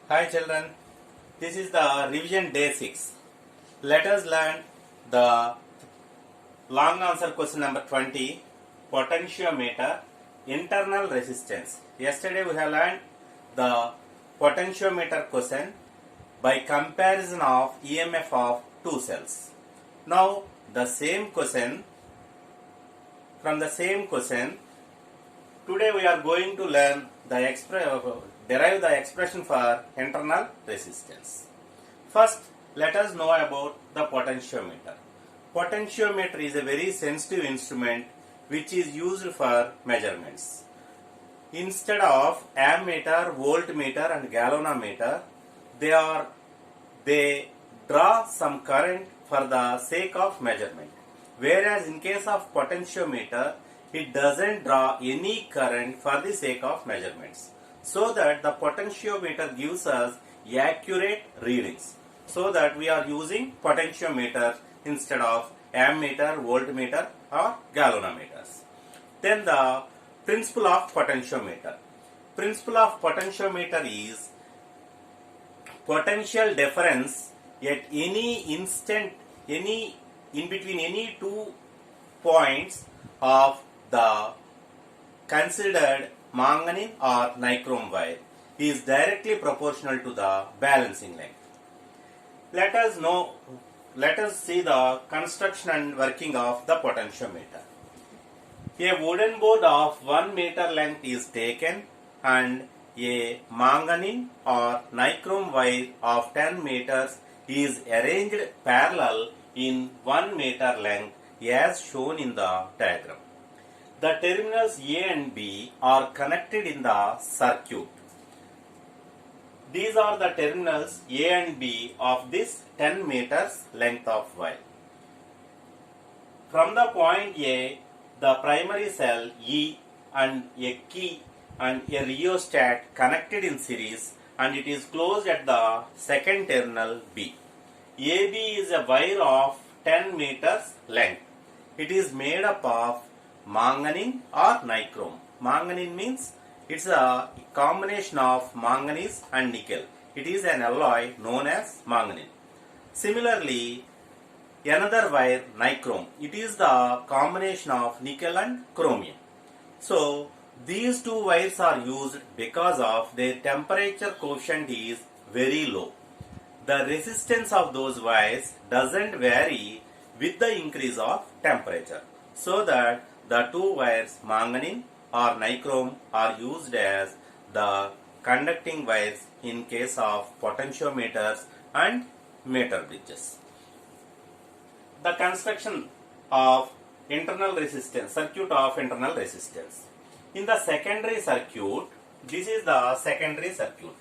Hi children, this is the revision day 6. Let us learn the long answer question number 20, potentiometer, internal resistance. Yesterday we have learned the potentiometer question by comparison of EMF of two cells. Now the same question, from the same question, today we are going to learn derive the expression for internal resistance. First, let us know about the potentiometer. Potentiometer is a very sensitive instrument which is used for measurements. Instead of ammeter, voltmeter and galvanometer, they draw some current for the sake of measurement. Whereas in case of potentiometer, it doesn't draw any current for the sake of measurements. So that the potentiometer gives us accurate readings. So that we are using potentiometer instead of ammeter, voltmeter or galvanometers. Then the principle of potentiometer. Principle of potentiometer is potential difference at any instant, in between any 2 points of the considered manganese or nichrome wire is directly proportional to the balancing length. Let us see the construction and working of the potentiometer. A wooden board of 1 meter length is taken and a manganese or nichrome wire of 10 meters is arranged parallel in 1 meter length as shown in the diagram. The terminals A and B are connected in the circuit. These are the terminals A and B of this 10 meters length of wire. From the point A, the primary cell E and a key and a rheostat connected in series, and it is closed at the second terminal B. AB is a wire of 10 meters length. It is made up of manganese or nichrome. Manganese means it's a combination of manganese and nickel. It is an alloy known as manganese. Similarly, another wire, nichrome, it is the combination of nickel and chromium. So, these two wires are used because of their temperature coefficient is very low. The resistance of those wires doesn't vary with the increase of temperature. So that the two wires, manganese or nichrome, are used as the conducting wires in case of potentiometers and meter bridges. The construction of internal resistance, circuit of internal resistance. In the secondary circuit, this is the secondary circuit.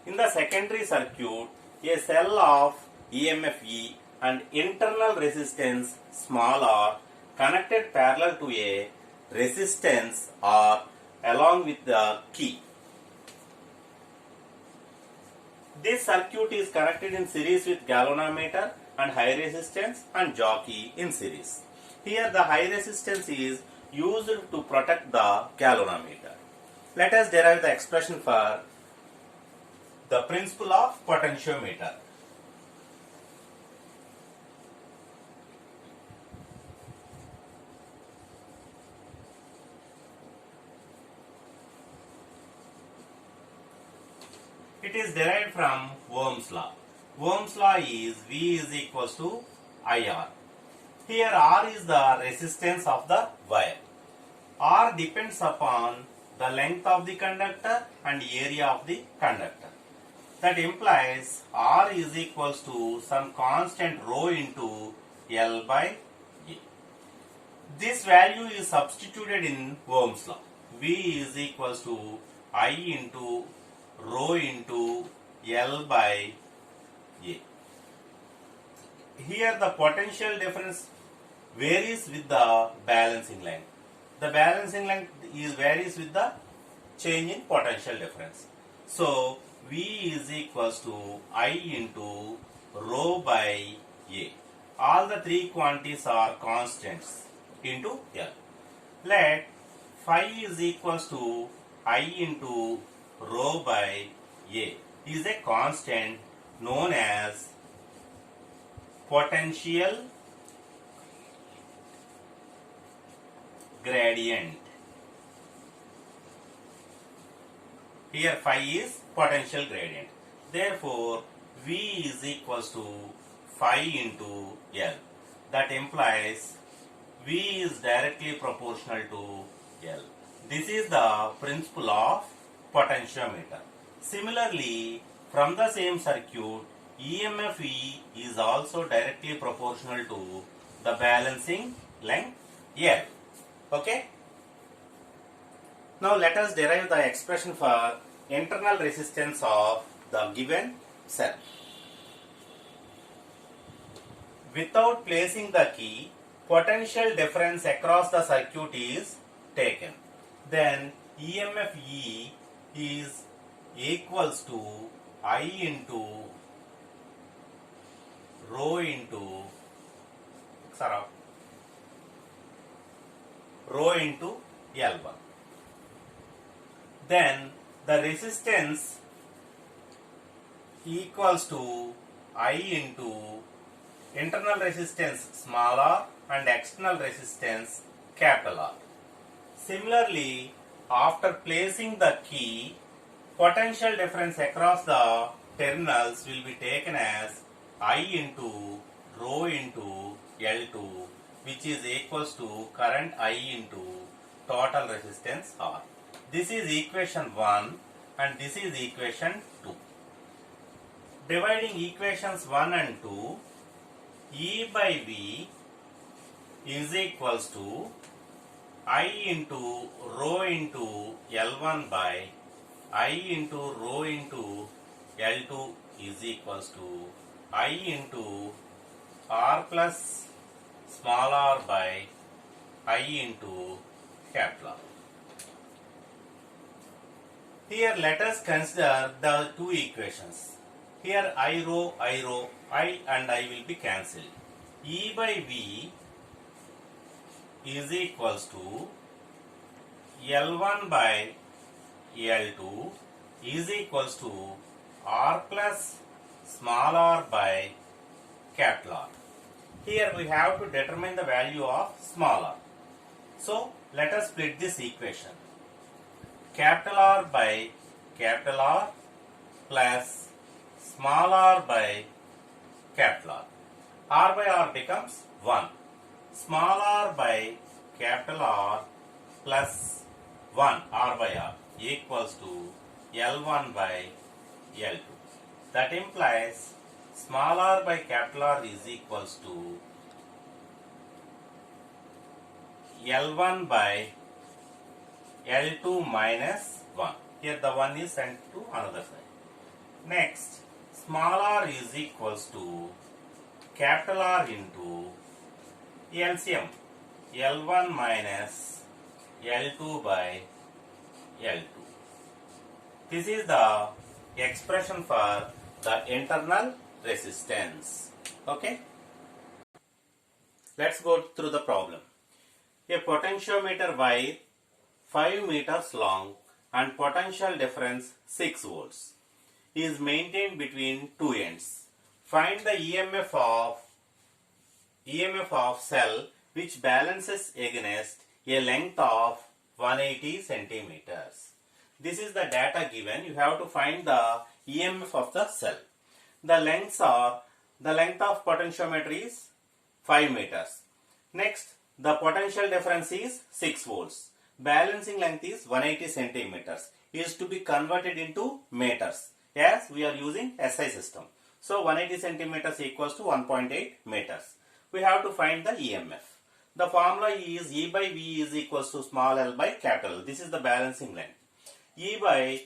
In the secondary circuit, a cell of EMF E and internal resistance small r connected parallel to a resistance R along with the key. This circuit is connected in series with galvanometer and high resistance and jockey in series. Here the high resistance is used to protect the galvanometer. Let us derive the expression for the principle of potentiometer. It is derived from Ohm's law. Ohm's law is V is equals to IR. Here R is the resistance of the wire. R depends upon the length of the conductor and area of the conductor. That implies R is equals to some constant rho into L by A. This value is substituted in Ohm's law. V is equals to I into rho into L by A. Here the potential difference varies with the balancing length. The balancing length varies with the change in potential difference. So V is equals to I into rho by A. All the three quantities are constants into L. Let phi is equals to I into rho by A is a constant known as potential gradient. Here phi is potential gradient. Therefore, V is equals to phi into L. That implies V is directly proportional to L. This is the principle of potentiometer. Similarly, from the same circuit, EMF E is also directly proportional to the balancing length L. Okay? Now let us derive the expression for internal resistance of the given cell. Without placing the key, potential difference across the circuit is taken. Then EMF E is equals to I into rho into L1. Then the resistance equals to I into internal resistance small r and external resistance capital R. Similarly, after placing the key, potential difference across the terminals will be taken as I into rho into L2, which is equals to current I into total resistance R. This is equation 1 and this is equation 2. Dividing equations 1 and 2, E by V is equals to I into rho into L1 by I into rho into L2 is equals to I into R plus small r by I into capital R. Here let us consider the two equations. Here I and I will be cancelled. E by V is equals to L1 by L2 is equals to R plus small r by capital R. Here we have to determine the value of small r. So let us split this equation. Capital R by capital R plus small r by capital R. R by R becomes 1. Small r by capital R plus 1 R by R equals to L1 by L2. That implies small r by capital R is equals to L1 by L2 minus 1. Here the 1 is sent to another side. Next, small r is equals to capital R into LCM L1 minus L2 by L2. This is the expression for the internal resistance. Okay? Let's go through the problem. A potentiometer wire 5 meters long and potential difference 6 volts is maintained between two ends. Find the EMF of cell which balances against a length of 180 centimeters. This is the data given. You have to find the EMF of the cell. The length of potentiometer is 5 meters. Next, the potential difference is 6 volts. Balancing length is 180 centimeters. Is to be converted into meters as we are using SI system. So 180 centimeters equals to 1.8 meters. We have to find the EMF. The formula is E by V is equals to small l by capital L. This is the balancing length. E by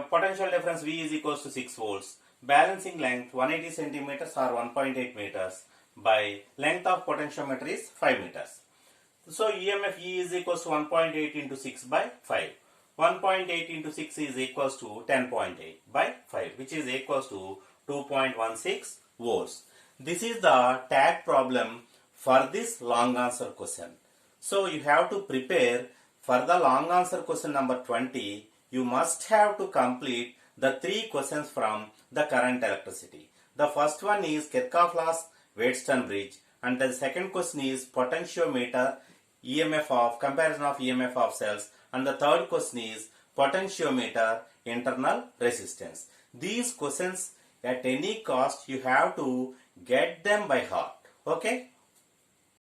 potential difference V is equals to 6 volts. Balancing length 180 centimeters or 1.8 meters by length of potentiometer is 5 meters. So EMF E is equals to 1.8 into 6 by 5. 1.8 into 6 is equals to 10.8 by 5, which is equals to 2.16 volts. This is the tag problem for this long answer question. So you have to prepare For the long answer question number 20, you must have to complete the 3 questions from the current electricity. The first one is Kirchhoff laws, Wheatstone bridge, and the second question is potentiometer EMF of comparison of EMF of cells, and the third question is potentiometer internal resistance. These questions at any cost you have to get them by heart. Okay.